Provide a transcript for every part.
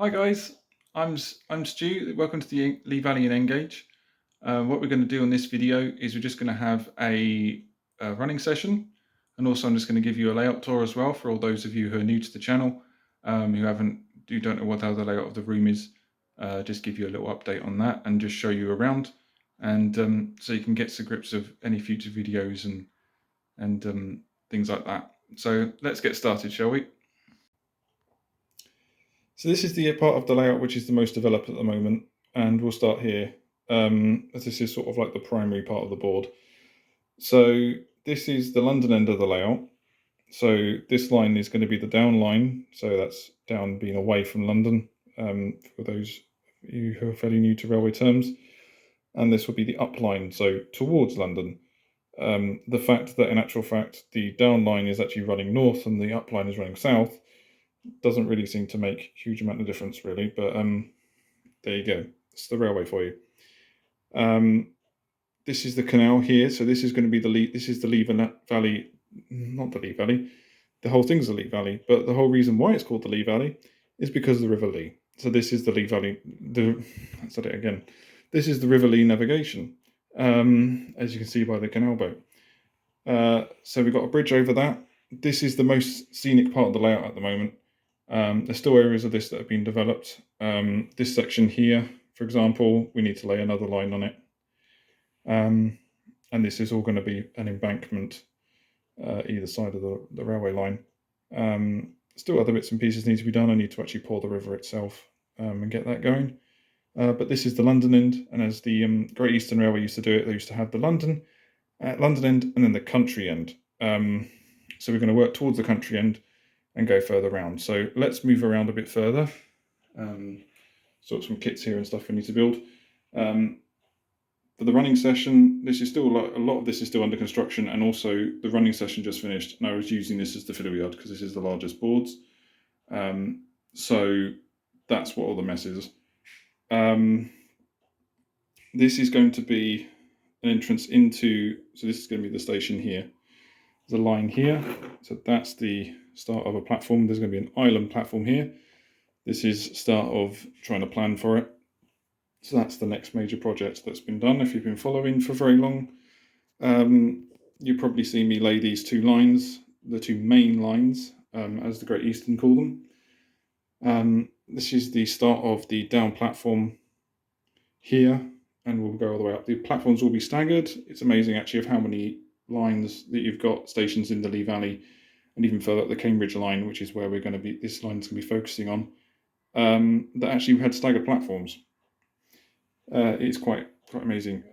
Hi guys, I'm Stu. Welcome to the Lee Valley and Engage. What we're going to do on this video is we're just going to have a running session, and also I'm just going to give you a layout tour as well for all those of you who are new to the channel, who don't know what how the layout of the room is. Just give you a little update on that and just show you around, and so you can get to grips of any future videos and things like that. So let's get started, shall we? So this is the part of the layout which is the most developed at the moment, and we'll start here, as this is sort of like the primary part of the board. So this is the London end of the layout. So this line is going to be the down line, so that's down being away from London, for those of you who are fairly new to railway terms. And this will be the up line, so towards London. The fact that in actual fact the down line is actually running north and the up line is running south doesn't really seem to make a huge amount of difference, really, but there you go. It's the railway for you. This is the canal here, so this is going to be the Lee. This is the Lee Valley, not the Lee Valley. The whole thing's the Lee Valley, but the whole reason why it's called the Lee Valley is because of the River Lee. So this is the Lee Valley. I said it again. This is the River Lee navigation, as you can see by the canal boat. So we've got a bridge over that. This is the most scenic part of the layout at the moment. There's still areas of this that have been developed. This section here, for example, we need to lay another line on it. And this is all going to be an embankment either side of the railway line. Still other bits and pieces need to be done. I need to actually pour the river itself and get that going. But this is the London end, and as the Great Eastern Railway used to do it, they used to have the London end and then the country end. So we're going to work towards the country end and go further around. So let's move around a bit further. Sort of some kits here and stuff we need to build. For the running session, this is still a lot of this is still under construction, and also the running session just finished, and I was using this as the fiddle yard because this is the largest boards. So that's what all the mess is. This is going to be an entrance into, so this is going to be the station here. There's a line here, so that's the start of a platform. There's going to be an island platform here. This is start of trying to plan for it. So that's the next major project that's been done. If you've been following for very long, you've probably seen me lay these two lines, the two main lines, as the Great Eastern call them. This is the start of the down platform here, and we'll go all the way up. The platforms will be staggered. It's amazing actually of how many lines that you've got, stations in the Lee Valley, and even further up the Cambridge line, which is where we're going to be, this line's going to be focusing on, that actually had staggered platforms. It's quite amazing.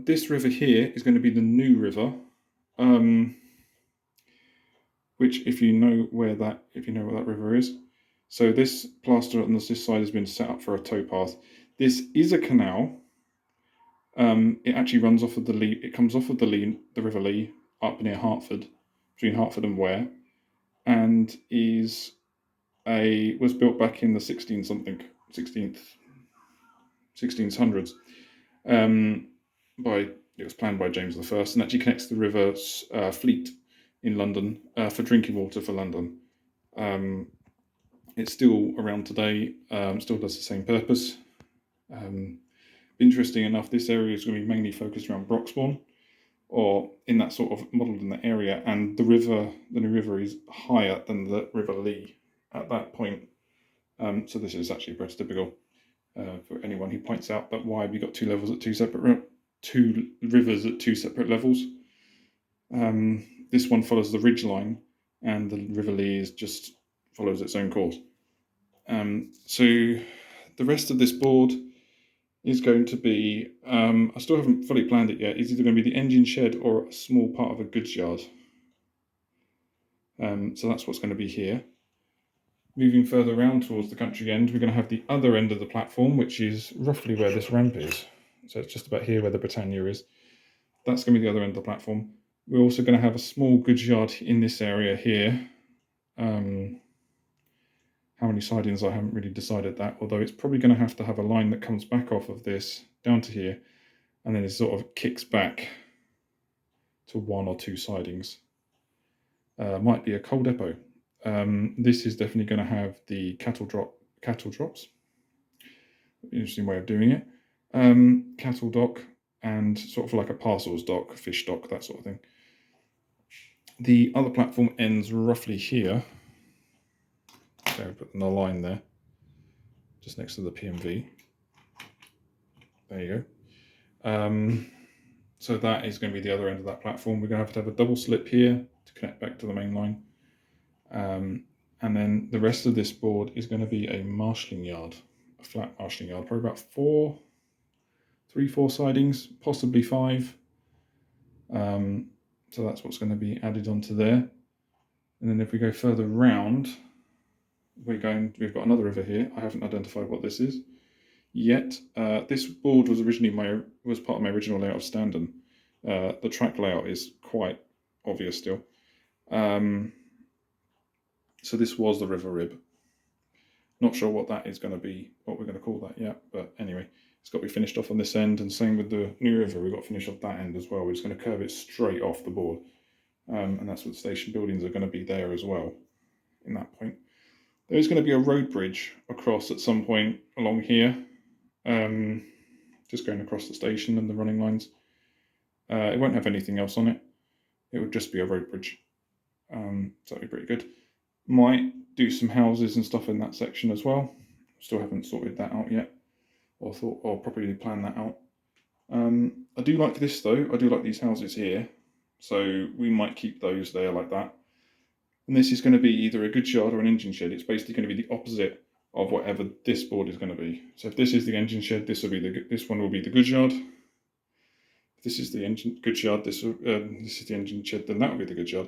This river here is going to be the New River, which if you know where that river is. So this plaster on this side has been set up for a towpath. This is a canal. It actually runs off of the Lee. It comes off of the River Lee, up near Hertford, between Hertford and Ware, and was built back in the 1600s. It was planned by James I, and actually connects the River Fleet in London for drinking water for London. It's still around today. Still does the same purpose. Interesting enough, this area is going to be mainly focused around Broxbourne, or in that sort of modelled in the area, and the New River is higher than the River Lee at that point. So this is actually prototypical for anyone who points out that why have you got two rivers at two separate levels. This one follows the ridge line, and the River Lee just follows its own course. So the rest of this board is going to be, I still haven't fully planned it yet, is either going to be the engine shed or a small part of a goods yard. So that's what's going to be here. Moving further around towards the country end, we're going to have the other end of the platform, which is roughly where this ramp is. So it's just about here where the Britannia is. That's going to be the other end of the platform. We're also going to have a small goods yard in this area here. How many sidings, I haven't really decided that, although it's probably going to have a line that comes back off of this down to here, and then it sort of kicks back to one or two sidings. Might be a coal depot. This is definitely going to have the cattle cattle drops. Interesting way of doing it. Cattle dock and sort of like a parcels dock, fish dock, that sort of thing. The other platform ends roughly here. So put the line there, just next to the PMV. There you go. So that is going to be the other end of that platform. We're going to have a double slip here to connect back to the main line. And then the rest of this board is going to be a marshalling yard, a flat marshalling yard, probably about 3-4 sidings, possibly 5. So that's what's going to be added onto there. And then if we go further round, we've got another river here. I haven't identified what this is yet. This board was originally part of my original layout of Standen. The track layout is quite obvious still. So this was the river rib. Not sure what that is going to be, what we're going to call that yet, but anyway, it's got to be finished off on this end, and same with the new river, we've got to finish off that end as well. We're just going to curve it straight off the board, and that's what the station buildings are going to be there as well in that point. There is going to be a road bridge across at some point along here, just going across the station and the running lines. It won't have anything else on it. It would just be a road bridge. So that'd be pretty good. Might do some houses and stuff in that section as well. Still haven't sorted that out yet, or properly planned that out. I do like this though. I do like these houses here, so we might keep those there like that. And this is going to be either a goods yard or an engine shed. It's basically going to be the opposite of whatever this board is going to be. So if this is the engine shed, this one will be the goods yard. If this is the goods yard, this is the engine shed, then that will be the goods yard.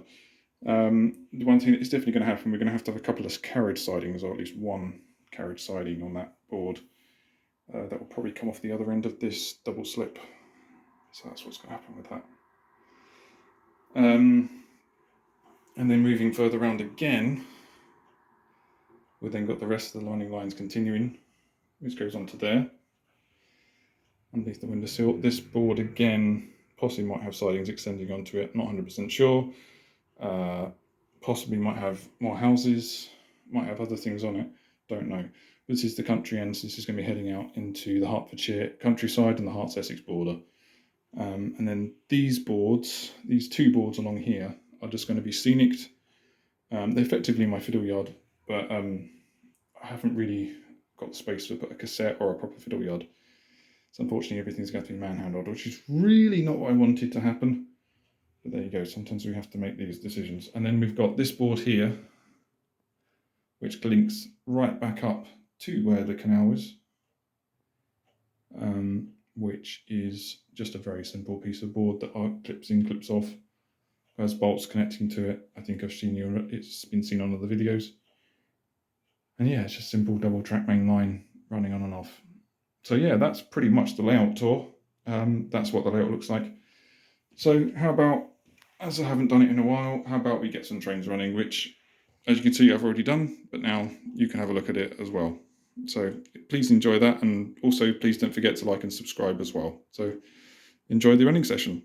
The one thing that is definitely going to happen, we're going to have a couple of carriage sidings, or at least one carriage siding on that board. That will probably come off the other end of this double slip. So that's what's going to happen with that. And then moving further around again, we've then got the rest of the lining lines continuing, which goes on to there. Underneath the windowsill. This board again possibly might have sidings extending onto it, not 100% sure. Possibly might have more houses, might have other things on it, don't know. This is the country end, so this is going to be heading out into the Hertfordshire countryside and the Herts-Essex border. And then these two boards along here are just going to be scenicked. They're effectively my fiddle yard, but I haven't really got the space to put a cassette or a proper fiddle yard. So unfortunately everything's going to be manhandled, which is really not what I wanted to happen. But there you go, sometimes we have to make these decisions. And then we've got this board here, which links right back up to where the canal is, which is just a very simple piece of board that clips in, clips off, has bolts connecting to it. I think it's been seen on other videos. And yeah, it's just simple double track main line running on and off. So yeah, that's pretty much the layout tour. That's what the layout looks like. So how about, as I haven't done it in a while, how about we get some trains running, which, as you can see, I've already done, but now you can have a look at it as well. So please enjoy that, and also please don't forget to like and subscribe as well. So enjoy the running session.